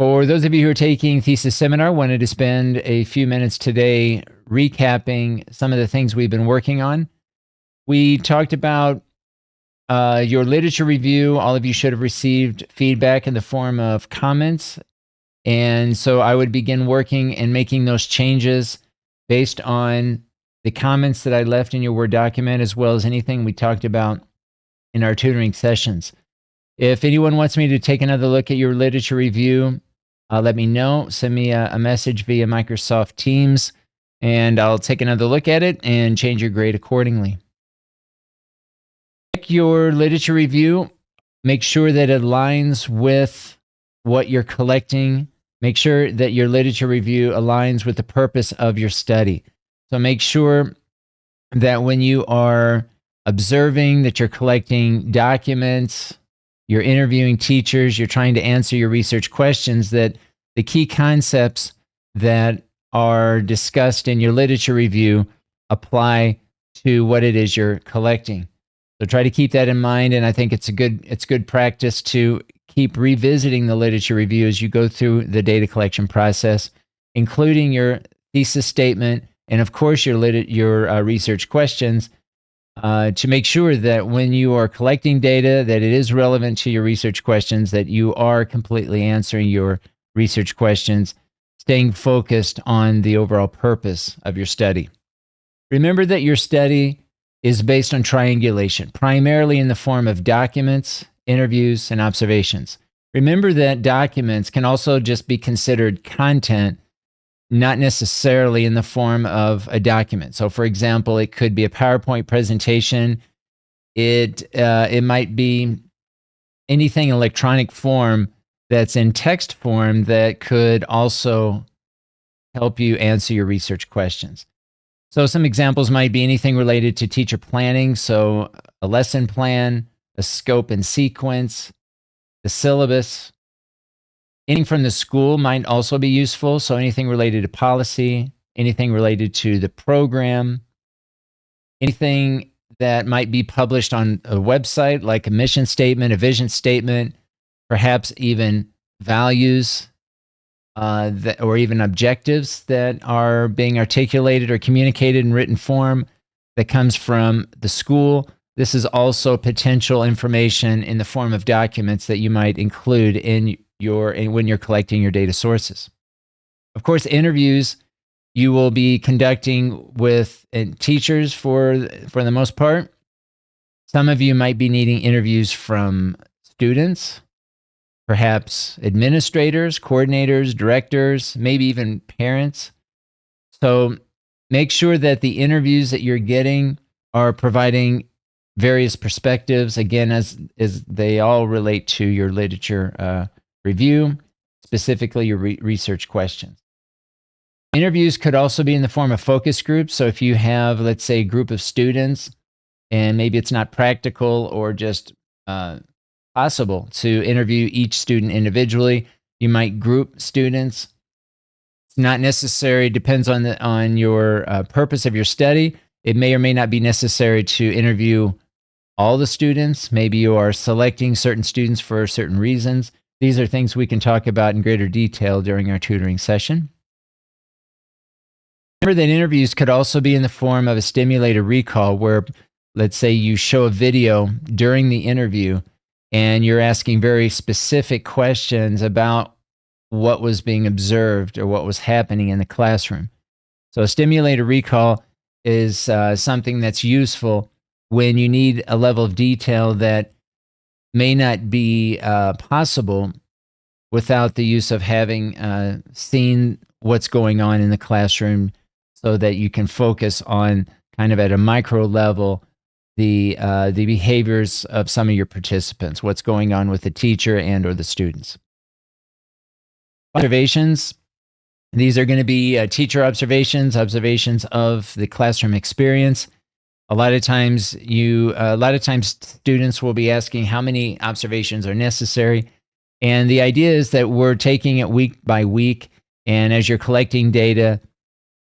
For those of you who are taking Thesis Seminar, wanted to spend a few minutes today recapping some of the things we've been working on. We talked about your literature review. All of you should have received feedback in the form of comments. And so I would begin working and making those changes based on the comments that I left in your Word document, as well as anything we talked about in our tutoring sessions. If anyone wants me to take another look at your literature review, let me know. Send me a message via Microsoft Teams, and I'll take another look at it and change your grade accordingly. Check your literature review. Make sure that it aligns with what you're collecting. Make sure that your literature review aligns with the purpose of your study. So make sure that when you are observing, that you're collecting documents, you're interviewing teachers, you're trying to answer your research questions, that the key concepts that are discussed in your literature review apply to what it is you're collecting. So try to keep that in mind, and I think it's good practice to keep revisiting the literature review as you go through the data collection process, including your thesis statement and, of course, your research questions, to make sure that when you are collecting data, that it is relevant to your research questions, that you are completely answering your research questions, staying focused on the overall purpose of your study. Remember that your study is based on triangulation, primarily in the form of documents, interviews, and observations. Remember that documents can also just be considered content, not necessarily in the form of a document. So, for example, it could be a PowerPoint presentation. It might be anything in electronic form that's in text form that could also help you answer your research questions. So some examples might be anything related to teacher planning, so a lesson plan, a scope and sequence, the syllabus. Anything from the school might also be useful, so anything related to policy, anything related to the program, anything that might be published on a website, like a mission statement, a vision statement, perhaps even values or even objectives that are being articulated or communicated in written form that comes from the school. This is also potential information in the form of documents that you might include when you're collecting your data sources. Of course, interviews you will be conducting with teachers for the most part. Some of you might be needing interviews from students, perhaps administrators, coordinators, directors, maybe even parents. So make sure that the interviews that you're getting are providing various perspectives, again, as they all relate to your literature review, specifically your research questions. Interviews could also be in the form of focus groups. So if you have, let's say, a group of students, and maybe it's not practical or just possible to interview each student individually, you might group students. It's not necessary, depends on your purpose of your study. It may or may not be necessary to interview all the students. Maybe you are selecting certain students for certain reasons. These are things we can talk about in greater detail during our tutoring session. Remember that interviews could also be in the form of a stimulated recall, where, let's say, you show a video during the interview and you're asking very specific questions about what was being observed or what was happening in the classroom. So a stimulated recall is something that's useful when you need a level of detail that may not be possible without the use of having seen what's going on in the classroom, so that you can focus on, kind of at a micro level, the behaviors of some of your participants, what's going on with the teacher and or the students. Observations. These are going to be teacher observations of the classroom experience. A lot of times students will be asking how many observations are necessary. And the idea is that we're taking it week by week. And as you're collecting data,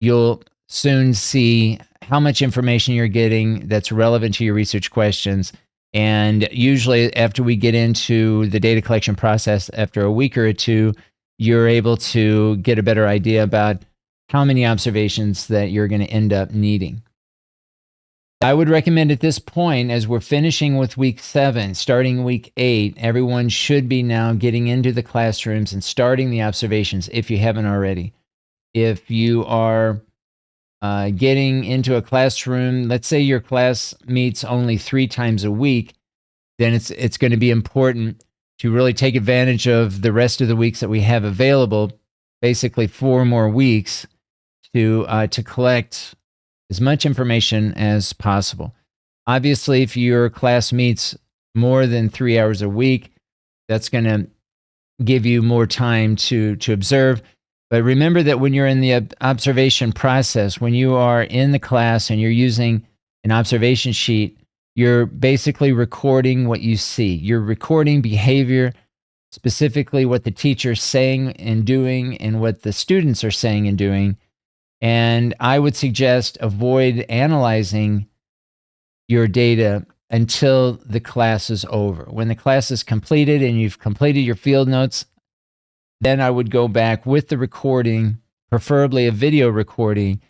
you'll soon see how much information you're getting that's relevant to your research questions. And usually after we get into the data collection process, after a week or two, you're able to get a better idea about how many observations that you're going to end up needing. I would recommend at this point, as we're finishing with week 7, starting week 8, everyone should be now getting into the classrooms and starting the observations if you haven't already. If you are getting into a classroom, let's say your class meets only 3 times a week, then it's going to be important to really take advantage of the rest of the weeks that we have available, basically 4 more weeks to collect as much information as possible. Obviously, if your class meets more than 3 hours a week, that's going to give you more time to observe. But remember that when you're in the observation process, when you are in the class and you're using an observation sheet, you're basically recording what you see. You're recording behavior, specifically what the teacher's saying and doing and what the students are saying and doing. And I would suggest avoid analyzing your data until the class is over. When the class is completed and you've completed your field notes, then I would go back with the recording, preferably a video recording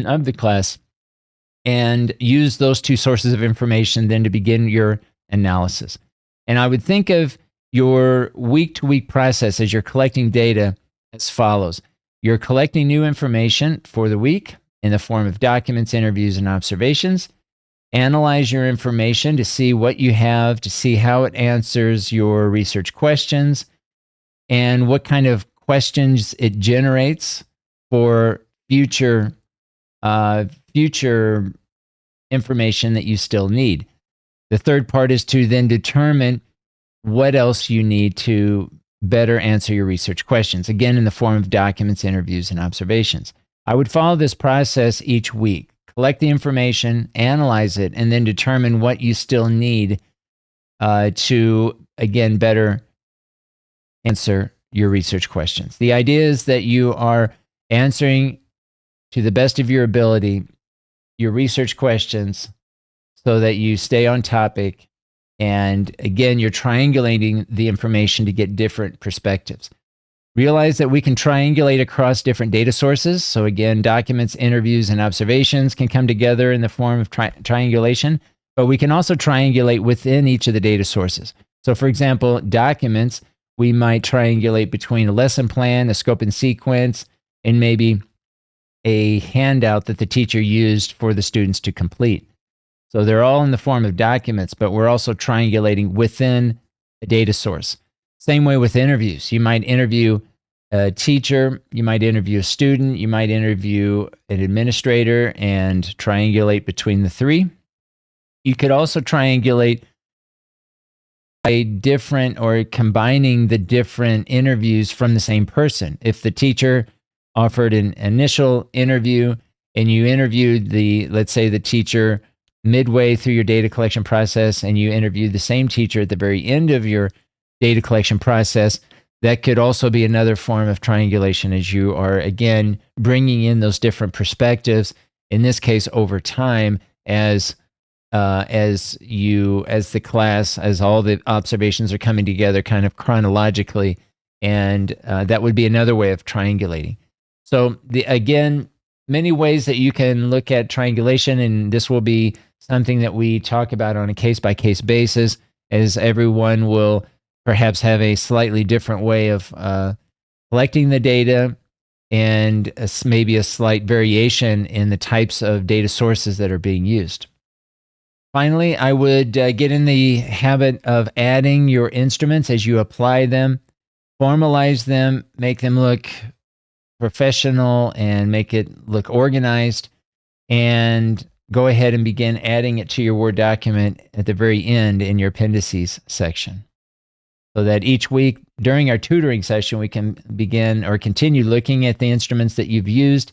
of the class, and use those 2 sources of information then to begin your analysis. And I would think of your week-to-week process as you're collecting data as follows. You're collecting new information for the week in the form of documents, interviews, and observations. Analyze your information to see what you have, to see how it answers your research questions, and what kind of questions it generates for future information that you still need. The third part is to then determine what else you need to better answer your research questions, again, in the form of documents, interviews, and observations. I would follow this process each week. Collect the information, analyze it, and then determine what you still need to, again, better answer your research questions. The idea is that you are answering to the best of your ability your research questions so that you stay on topic. And again, you're triangulating the information to get different perspectives. Realize that we can triangulate across different data sources. So again, documents, interviews, and observations can come together in the form of triangulation, but we can also triangulate within each of the data sources. So for example, documents, we might triangulate between a lesson plan, a scope and sequence, and maybe a handout that the teacher used for the students to complete. So they're all in the form of documents, but we're also triangulating within a data source. Same way with interviews. You might interview a teacher, you might interview a student, you might interview an administrator and triangulate between the 3. You could also triangulate by different or combining the different interviews from the same person. If the teacher offered an initial interview and you interviewed let's say the teacher midway through your data collection process and you interviewed the same teacher at the very end of your data collection process, that could also be another form of triangulation as you are, again, bringing in those different perspectives, in this case, over time, as the class, as all the observations are coming together kind of chronologically, and that would be another way of triangulating. So again, many ways that you can look at triangulation, and this will be something that we talk about on a case-by-case basis, as everyone will perhaps have a slightly different way of collecting the data and maybe a slight variation in the types of data sources that are being used. Finally, I would get in the habit of adding your instruments as you apply them, formalize them, make them look professional and make it look organized, and go ahead and begin adding it to your Word document at the very end in your appendices section. So that each week during our tutoring session, we can begin or continue looking at the instruments that you've used,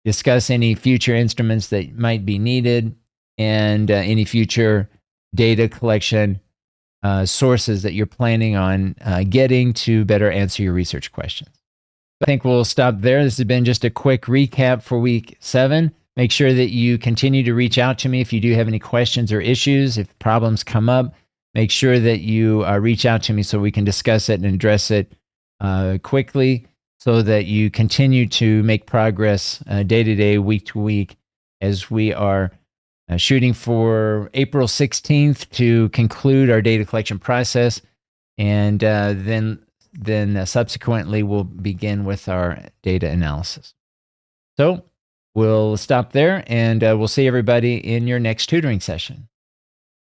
discuss any future instruments that might be needed, and any future data collection sources that you're planning on getting to better answer your research questions. I think we'll stop there. This has been just a quick recap for week 7. Make sure that you continue to reach out to me if you do have any questions or issues. If problems come up, make sure that you reach out to me so we can discuss it and address it quickly so that you continue to make progress day to day, week to week, as we are shooting for April 16th to conclude our data collection process. And then subsequently, we'll begin with our data analysis. So we'll stop there, and we'll see everybody in your next tutoring session.